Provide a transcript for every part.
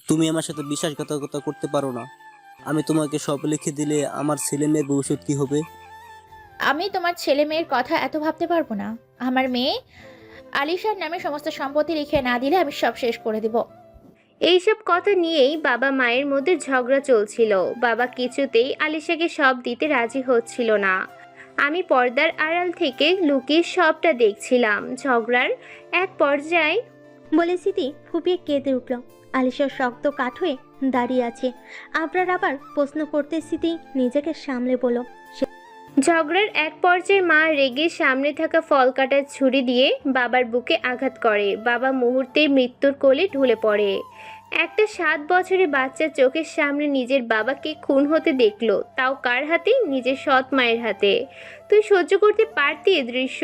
তুমি আমার সাথে বিশ্বাসঘাতকতা করতে পারো না। আমি তোমাকে সব লিখে দিলে আমার ছেলে মেয়ের ভবিষ্যৎ কি হবে? আমি তোমার ছেলে মেয়ের কথা এত ভাবতে পারবো না। আমার মেয়ে আলিশার নামে সমস্ত সম্পত্তি লিখে না দিলে আমি সব শেষ করে দিব। এইসব কথা নিয়েই বাবা মায়ের মধ্যে ঝগড়া চলছিল। বাবা কিছুতেই আলিশাকে সব দিতে রাজি হচ্ছিল না। আমি পর্দার আড়াল থেকে লুকিয়ে সবটা দেখছিলাম। ঝগড়ার এক পর্যায়ে বলে স্মৃতি ফুপিয়ে কেঁদে উঠল। আলিশা শক্ত কাঠ হয়ে দাঁড়িয়ে আছে। আবরার আবার প্রশ্ন করতে স্মৃতি নিজেকে সামলে বলল, ঝগড়ার এক পর্যায়ে মা রেগে সামনে থাকা ফল কাটার ছুরি দিয়ে বাবার বুকে আঘাত করে। বাবা মুহূর্তেই মৃত্যুর কোলে ঢলে পড়ে। একটা 7 বছরের বাচ্চা চোখের সামনে নিজের বাবাকে খুন হতে দেখলো, তাও কার হাতে? নিজের সৎ মায়ের হাতে। তুই সহ্য করতে পারতি এ দৃশ্য?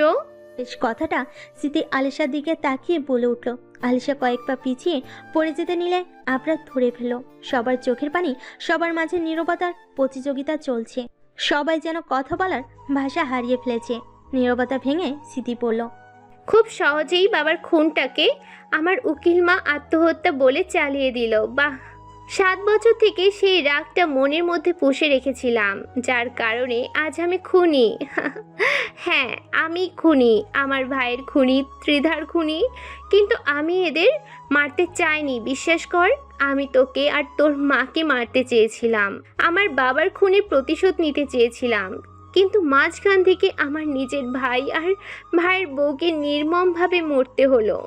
বেশ কথাটা স্মৃতি আলিশার দিকে তাকিয়ে বলে উঠল। আলিশা কয়েক পা পিছিয়ে পড়ে যেতে নিলে আবরার ধরে ফেলল। সবার চোখের পানি, সবার মাঝে নীরবতার প্রতিযোগিতা চলছে। সবাই যেন কথা বলার ভাষা হারিয়ে ফেলেছে। নীরবতা ভেঙে স্মৃতি পড়ল, খুব সহজেই বাবার খুনটাকে আমার উকিল মা আত্মহত্যা বলে চালিয়ে দিল। বাহ! 7 বছর থেকে সেই রাগটা মনের মধ্যে পুষে রেখেছিলাম, যার কারণে আজ আমি খুনি। হ্যাঁ, আমি খুনি, আমার ভাইয়ের খুনি, ত্রিধার খুনি। কিন্তু আমি এদের মারতে চাইনি, বিশ্বাস কর। আমি তোকে আর তোর মাকে মারতে চেয়েছিলাম, আমার বাবার খুনের প্রতিশোধ নিতে চেয়েছিলাম। কিন্তু মাঝখান থেকে আমার নিজের ভাই আর ভাইয়ের বউকে নির্মমভাবে মরতে হলো।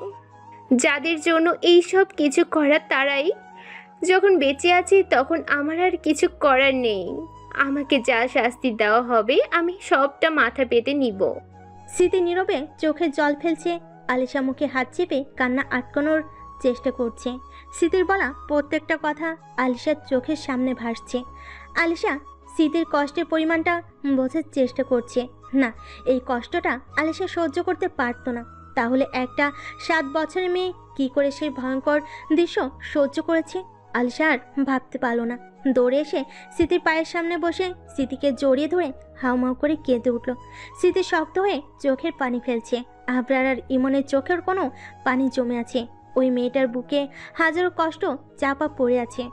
যাদের জন্য এই সব কিছু করার, তারাই যখন বেঁচে আছে তখন আমার আর কিছু করার নেই। আমাকে যা শাস্তি দেওয়া হবে আমি সবটা মাথা পেতে নিব। স্মৃতি নীরবে চোখে জল ফেলছে। আলিশা মুখে হাত চেপে কান্না আটকানোর চেষ্টা করছে। স্মৃতির বলা প্রত্যেকটা কথা আলিশার চোখের সামনে ভাসছে। আলিশা স্মৃতির কষ্টের পরিমাণটা বোঝার চেষ্টা করছে। না, এই কষ্টটা আলিশা সহ্য করতে পারতো না। তাহলে একটা 7 বছরের মেয়ে কি করে সেই ভয়ঙ্কর দৃশ্য সহ্য করেছে? আলিশা আর ভাবতে পারলো না। দৌড়ে এসে স্মৃতির পায়ের সামনে বসে স্মৃতিকে জড়িয়ে ধরে হাউমাউ করে কেঁদে উঠল। স্মৃতি শক্ত হয়ে চোখের পানি ফেলছে। আবরার আর ইমনের চোখের কোনো পানি জমে আছে। ওই মেয়েটার বুকে হাজারো কষ্ট চাপা পড়ে আছে।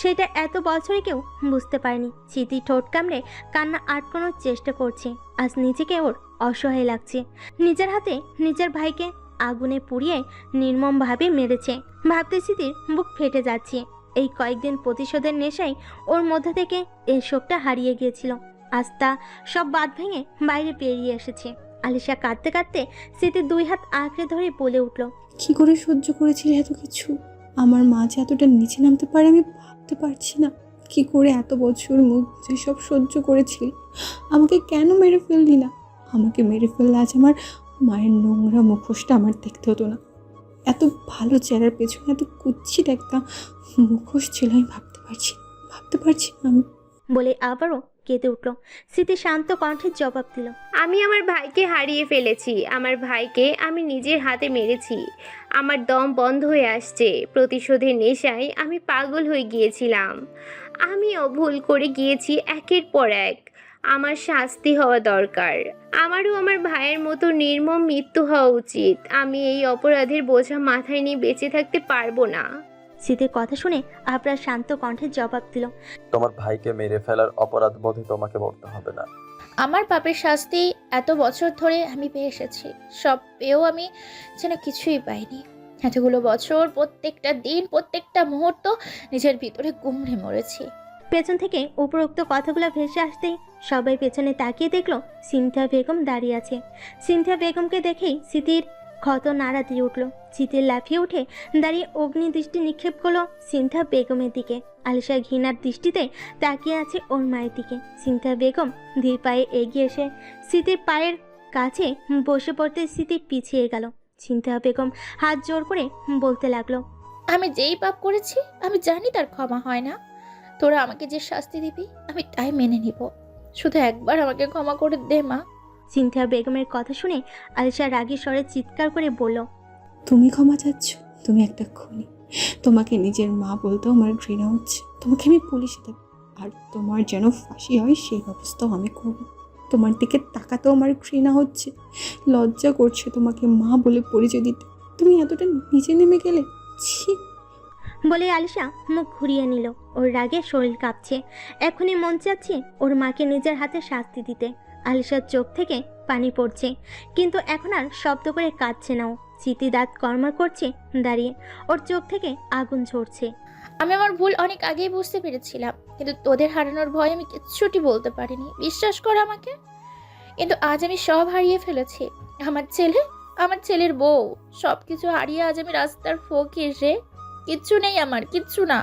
সেটা এত বছরে কেউ বুঝতে পারেনি। স্মৃতি ঠোঁট কামড়ে কান্না আটকানোর চেষ্টা করছে। আজ নিজেকে ওর অসহায় লাগছে। নিজের হাতে নিজের ভাইকে আগুনে পুড়িয়ে নির্মমভাবে মেরেছে। ভাবতে স্মৃতির বুক ফেটে যাচ্ছে। এই কয়েকদিন প্রতিশোধের নেশায় ওর মধ্যে থেকে এই শোকটা হারিয়ে গিয়েছিল। আজ তা সব বাঁধ ভেঙে বাইরে বেরিয়ে এসেছে। আলিশা কাঁদতে কাঁদতে স্মৃতির 2 হাত আঁকড়ে ধরে বলে উঠল, কি করে সহ্য করেছিলে এত কিছু? আমার মা যে এতটা নিচে নামতে পারে আমি ভাবতে পারছি না। কি করে এত বছর মুখ বুজে সব সহ্য করেছিলি? আমাকে কেন মেরে ফেললি না? আমাকে মেরে ফেললে আজ আমার মায়ের নোংরা মুখোশটা আমার দেখতে হতো না। এত ভালো চেহারার পেছনে এত কুৎসিত একটা মুখোশ ছিল, আমি ভাবতে পারছি না আমি। বলে আবারও কেঁদে উঠল। স্মৃতি শান্ত কণ্ঠে জবাব দিল, আমি আমার ভাইকে হারিয়ে ফেলেছি, আমার ভাইকে আমি নিজের হাতে মেরেছি। আমার দম বন্ধ হয়ে আসছে। প্রতিশোধের নেশায় আমি পাগল হয়ে গিয়েছিলাম। আমিও ভুল করে গিয়েছি একের পর এক। আমার শাস্তি হওয়া দরকার। আমারও আমার ভাইয়ের মতো নির্মম মৃত্যু হওয়া উচিত। আমি এই অপরাধের বোঝা মাথায় নিয়ে বেঁচে থাকতে পারবো না। স্মৃতির কথা শুনে আবরার শান্ত কণ্ঠে জবাব দিল, তোমার ভাইকে মেরে ফেলার অপরাধ বোধে তোমাকে মরতে হবে না। আমার পাপের শাস্তি এত বছর ধরে আমি পেয়ে এসেছি। সব পেয়েও আমি যেন কিছুই পাইনি। এতগুলো বছর প্রত্যেকটা দিন, প্রত্যেকটা মুহূর্ত নিজের ভিতরে গুমড়ে মরেছি। পেছন থেকে উপরোক্ত কথাগুলো ভেসে আসতেই সবাই পেছনে তাকিয়ে দেখলো সিনথিয়া বেগম দাঁড়িয়ে আছে। সিনথিয়া বেগমকে দেখেই স্মৃতির ক্ষত নাড়া দিয়ে উঠল। স্মৃতির লাফিয়ে উঠে দাঁড়িয়ে অগ্নি দৃষ্টি নিক্ষেপ করলো সিনথিয়া বেগমের দিকে। আলিশা ঘৃণার দৃষ্টিতে তাকিয়ে আছে ওর মায়ের দিকে। সিনথিয়া বেগম ধীর পায়ে এগিয়ে এসে স্মৃতির পায়ের কাছে বসে পড়তে স্মৃতি পিছিয়ে গেল। সিনথিয়া বেগম হাত জোর করে বলতে লাগলো, আমি যেই পাপ করেছি আমি জানি তার ক্ষমা হয় না। তোরা আমাকে যে শাস্তি দিবি আমি তাই মেনে নিব। শুধু একবার আমাকে ক্ষমা করে দে মা। সিনথিয়া বেগমের কথা শুনে আলিশা রাগী স্বরে চিৎকার করে বলল, তুমি ক্ষমা চাচ্ছ? তুমি একটা খুনি। তোমাকে নিজের মা বলতেও আমার ঘৃণা হচ্ছে। তোমাকে আমি পুলিশে দেব, আর তোমার যেন ফাঁসি হয় সেই ব্যবস্থাও আমি করব। তোমার দিকে তাকাতেও আমার ঘৃণা হচ্ছে। লজ্জা করছে তোমাকে মা বলে পরিচয় দিতে। তুমি এতটা নিচে নেমে গেলে, ছি। বলে আলিশা মুখ ঘুরিয়ে নিল। ওর রাগে শরীর কাঁপছে। এখনই মন চাচ্ছে ওর মাকে নিজের হাতে শাস্তি দিতে। আলিশার চোখ থেকে পানি পড়ছে, কিন্তু এখন আর শব্দ করে কাঁদছে না ও। স্মৃতি দাঁত কর্মর করছে দাঁড়িয়ে, ওর চোখ থেকে আগুন ঝরছে। আমি আমার ভুল অনেক আগেই বুঝতে পেরেছিলাম, কিন্তু তোদের হারানোর ভয় আমি কিচ্ছুটি বলতে পারিনি, বিশ্বাস কর আমাকে। কিন্তু আজ আমি সব হারিয়ে ফেলেছি। আমার ছেলে, আমার ছেলের বউ, সবকিছু হারিয়ে আজ আমি রাস্তার ফকির রে। কিচ্ছু নেই আমার, কিচ্ছু না।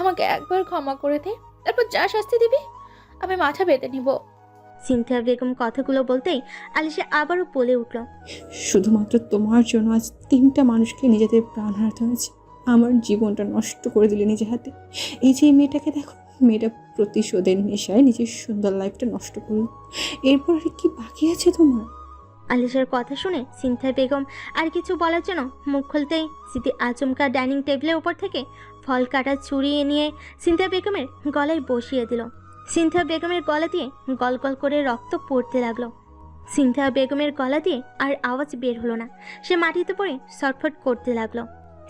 আমাকে একবার ক্ষমা করে দে, তারপর যা শাস্তি দিবি আমি মাথা পেতে নিব। সিনথিয়া বেগম কথাগুলো বলতেই আলিশা আবারও বলে উঠল, শুধুমাত্র তোমার জন্য আজ 3টা মানুষকে নিজেদের প্রাণ হারাতে হয়েছে। আমার জীবনটা নষ্ট করে দিলে নিজে হাতে। এই যে এই মেয়েটাকে দেখো, মেয়েটা প্রতিশোধের নেশায় নিজের সুন্দর লাইফটা নষ্ট করলো। এরপর আর কি বাকি আছে তোমার? আলিশার কথা শুনে সিনথিয়া বেগম আর কিছু বলার জন্য মুখ খুলতেই স্মৃতি আচমকা ডাইনিং টেবিলের উপর থেকে ফল কাটা ছুরি নিয়ে সিনথিয়া বেগমের গলায় বসিয়ে দিল। সিনথিয়া বেগমের গলা দিয়ে গল গল করে রক্ত পড়তে লাগলো। সিনথিয়া বেগমের গলা দিয়ে আর আওয়াজ বের হলো না। সে মাটিতে পড়ে ছটফট করতে লাগলো।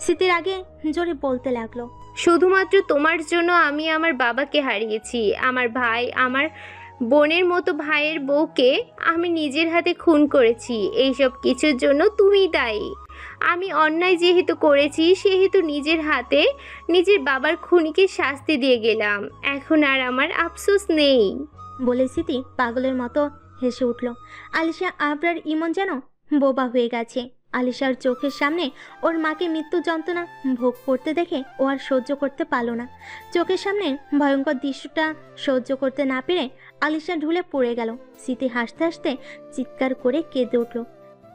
স্মৃতির আগে জোরে বলতে লাগলো, শুধুমাত্র তোমার জন্য আমি আমার বাবাকে হারিয়েছি, আমার ভাই, আমার বোনের মতো ভাইয়ের বউকে আমি নিজের হাতে খুন করেছি। এইসব কিছুর জন্য তুমি দায়ী। আমি অন্যায় যেহেতু করেছি, সেহেতু নিজের হাতে নিজের বাবার খুনিকে শাস্তি দিয়ে গেলাম। এখন আর আমার আফসোস নেই। বলে স্মৃতি পাগলের মতো হেসে উঠল। আলিশা আবরার ইমন যেন বোবা হয়ে গেছে। আলিশার চোখের সামনে ওর মাকে মৃত্যু যন্ত্রণা ভোগ করতে দেখে ও আর সহ্য করতে পারল না। চোখের সামনে ভয়ঙ্কর দৃশ্যটা সহ্য করতে না পেরে আলিশা ঢুলে পড়ে গেল। স্মৃতি হাসতে হাসতে চিৎকার করে কেঁদে উঠল।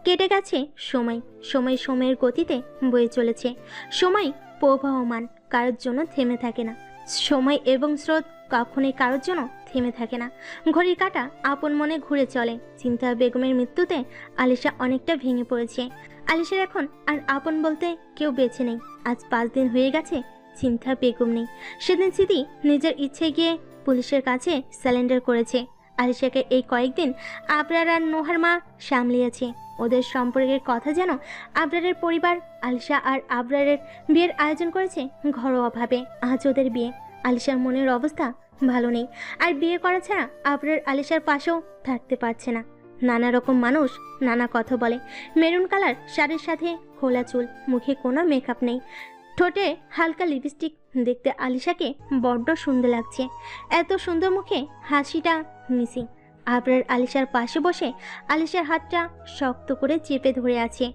কেটে গেছে সময়, সময় সময়ের গতিতে বয়ে চলেছে। সময় প্রবাহমান, কারোর জন্য থেমে থাকে না। সময় এবং স্রোত কখনোই কারোর জন্য থেমে থাকে না। ঘড়ির কাঁটা আপন মনে ঘুরে চলে। সিনথিয়া বেগমের মৃত্যুতে আলিশা অনেকটা ভেঙে পড়েছে। আলিশার এখন আর আপন বলতে কেউ বেঁচে নেই। আজ 5 দিন হয়ে গেছে সিনথিয়া বেগম নেই। সেদিন স্মৃতি নিজের ইচ্ছে গিয়ে পুলিশের কাছে স্যালেন্ডার করেছে। আলিশাকে এই কয়েকদিন আবরার আর নোহার মা সামলিয়েছে। ওদের সম্পর্কের কথা যেন আবরারের পরিবার আলিশা আর আবরারের বিয়ের আয়োজন করেছে ঘরোয়াভাবে। আজ ওদের বিয়ে। আলিশার মনের অবস্থা ভালো নেই, আর বিয়ে করা ছাড়া আবরার আলিশার পাশেও থাকতে পারছে না। নানা রকম মানুষ নানা কথা বলে। মেরুন কালার শাড়ির সাথে খোলা চুল, মুখে কোনো মেকআপ নেই, ঠোঁটে হালকা লিপস্টিক। দেখতে আলিশাকে বড্ড সুন্দর লাগছে। এত সুন্দর মুখে হাসিটা মিসিং। আবরার আলিশার পাশে বসে আলিশার হাতটা শক্ত করে চেপে ধরে আছে।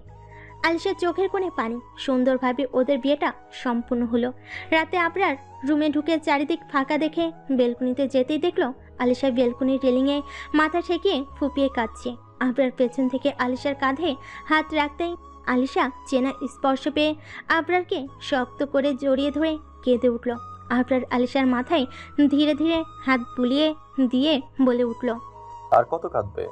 আলিশার চোখের কোণে পানি। সুন্দরভাবে ওদের বিয়েটা সম্পূর্ণ হলো। রাতে আবরার রুমে ঢুকে চারিদিক ফাঁকা দেখে বেলকুনিতে যেতেই দেখলো আলিশা বেলকুনির রেলিংয়ে মাথা ঠেকিয়ে ফুপিয়ে কাঁদছে। আবরার পেছন থেকে আলিশার কাঁধে হাত রাখতেই আলিশা চেনা স্পর্শ পেয়ে আবরারকে শক্ত করে জড়িয়ে ধরে কেঁদে উঠল। আবরার আলিশার মাথায় ধীরে ধীরে হাত বুলিয়ে দিয়ে বলে উঠল, আর কত কাঁদবে?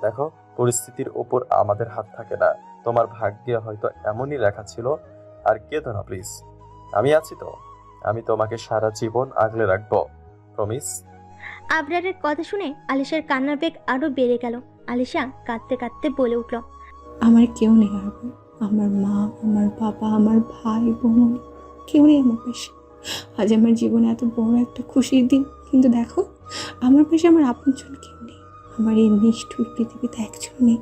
দেখো, পরিস্থিতির ওপর আমাদের হাত থাকে না। তোমার ভাগ্যে হয়তো এমনই লেখা ছিল। আর কেঁদো না প্লিজ, আমি আছি তো। আমি তোমাকে সারা জীবন আগলে রাখবো, প্রমিস। আবরারের কথা শুনে আলিশার কান্নার বেগ আরো বেড়ে গেল। আলিশা কাঁদতে কাঁদতে বলে উঠল, আমার কেউ নেই আরবার। আমার মা, আমার বাবা, আমার ভাই বোন, কেউ নেই আমার পাশে। আজ আমার জীবনে এত বড় একটা খুশির দিন, কিন্তু দেখো আমার পাশে আমার আপনজন কেউ নেই। আমার এই নিষ্ঠুর পৃথিবীতে একজন নেই।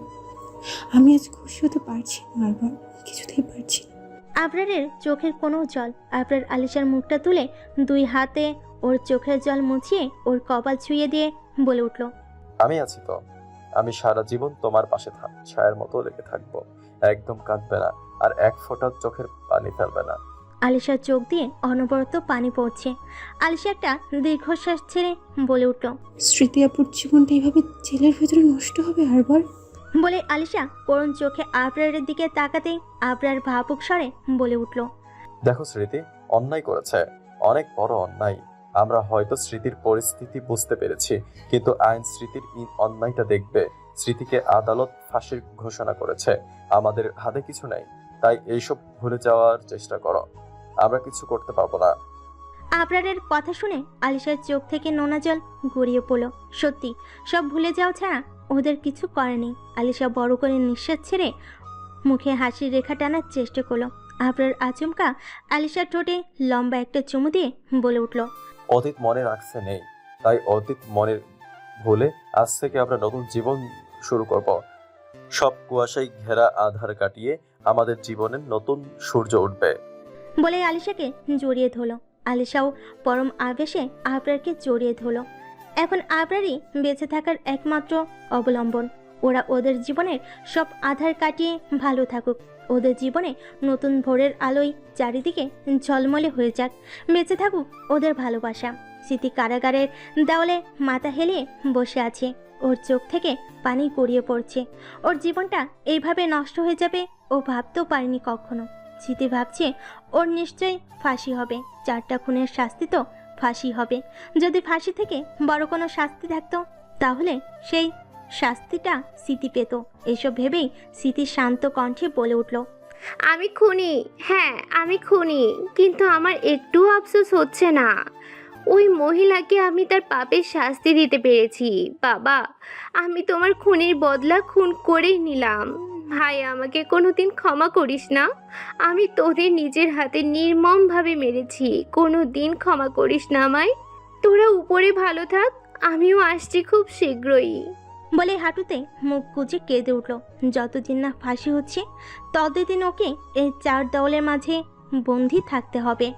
আমি আজ খুশি হতে পারছি না আরবার, কিছুতেই পারছি না। আবরারের চোখের কোনো জল। আবরার আলিশার মুখটা তুলে 2 হাতে ওর চোখের জল মুছিয়ে ওর কপাল ছুঁয়ে দিয়ে বলে উঠল, আমি আছি তো। আমি সারা জীবন তোমার পাশে ছায়ার মতো লেগে থাকবো। একদম কাঁদবে না, আর এক ফোঁটা চোখের পানি ফেলবে না। আলিশার চোখ দিয়ে অনবরত পানি পড়ছে। আলিশা একটা দীর্ঘশ্বাস ছেড়ে বলে উঠল, স্মৃতি আপুর জীবনটা এইভাবে জেলের ভেতরে নষ্ট হবে আরবার? বলে আলিশা করুণ চোখে আবরারের দিকে তাকাতেই আবরার ভাবুক স্বরে বলে উঠল, দেখো স্মৃতি অন্যায় করেছে, অনেক বড় অন্যায়। আমরা হয়তো স্মৃতির পরিস্থিতি বুঝতে পেরেছি, কিন্তু আইন স্মৃতির অন্যায়টা দেখবে। স্মৃতিকে আদালত ফাঁসির ঘোষণা করেছে। আমাদের হাতে কিছু নেই, তাই এইসব ভুলে যাওয়ার চেষ্টা করো। আমরা কিছু করতে পারবো না। আবরারের কথা শুনে আলিশার চোখ থেকে নোনা জল গড়িয়ে পড়ল। সত্যি সব ভুলে যাওয়া ছাড়া ওদের কিছু করেনি। আলিশা বড় করে নিঃশ্বাস ছেড়ে মুখে হাসির রেখা টানার চেষ্টা করলো। আবরার আচমকা আলিশার ঠোঁটে লম্বা একটা চুমু দিয়ে বলে উঠল, অতীত মনে রাখছে নেই, তাই অতীত মনের ভুলে আজ থেকে আমরা নতুন জীবন শুরু করব। সব কুয়াশায় ঘেরা আধার কাটিয়ে আমাদের জীবনের নতুন সূর্য উঠবে। বলে আলিশাকে জড়িয়ে ধরল। আলিশাও পরম আবেশে আবরারকে জড়িয়ে ধরল। এখন আবরারই বেঁচে থাকার একমাত্র অবলম্বন। ওরা ওদের জীবনের সব আধার কাটিয়ে ভালো থাকুক। ওদের জীবনে নতুন ভোরের আলোয় চারিদিকে ঝলমলে হয়ে যাক। বেঁচে থাকুক ওদের ভালোবাসা। স্মৃতি কারাগারের দেওয়ালে মাথা হেলিয়ে বসে আছে। ওর চোখ থেকে পানি গড়িয়ে পড়ছে। ওর জীবনটা এইভাবে নষ্ট হয়ে যাবে ও ভাবতেও পারেনি কখনো। স্মৃতি ভাবছে ওর নিশ্চয়ই ফাঁসি হবে। 4টা খুনের শাস্তি তো ফাঁসি হবে। যদি ফাঁসি থেকে বড় কোনো শাস্তি থাকতো তাহলে সেই শাস্তিটা স্মৃতি পেত। এসব ভেবেই স্মৃতি শান্ত কণ্ঠে বলে উঠল, আমি খুনি, হ্যাঁ আমি খুনি, কিন্তু আমার একটুও আফসোস হচ্ছে না। ওই মহিলাকে আমি তার পাপের শাস্তি দিতে পেরেছি। বাবা, আমি তোমার খুনির বদলা খুন করেই নিলাম। ভাই, আমাকে কোনোদিন ক্ষমা করিস না। আমি তোদের নিজের হাতে নির্মমভাবে মেরেছি। কোনো দিন ক্ষমা করিস না আমায়। তোরা উপরে ভালো থাক, আমিও আসছি খুব শীঘ্রই। বলে হাঁটুতে মুখ গুজে কেঁদে উঠল। যতদিন না ফাঁসি হচ্ছে ততদিন ওকে এই 4 দেওয়ালের মাঝে বন্দি থাকতে হবে।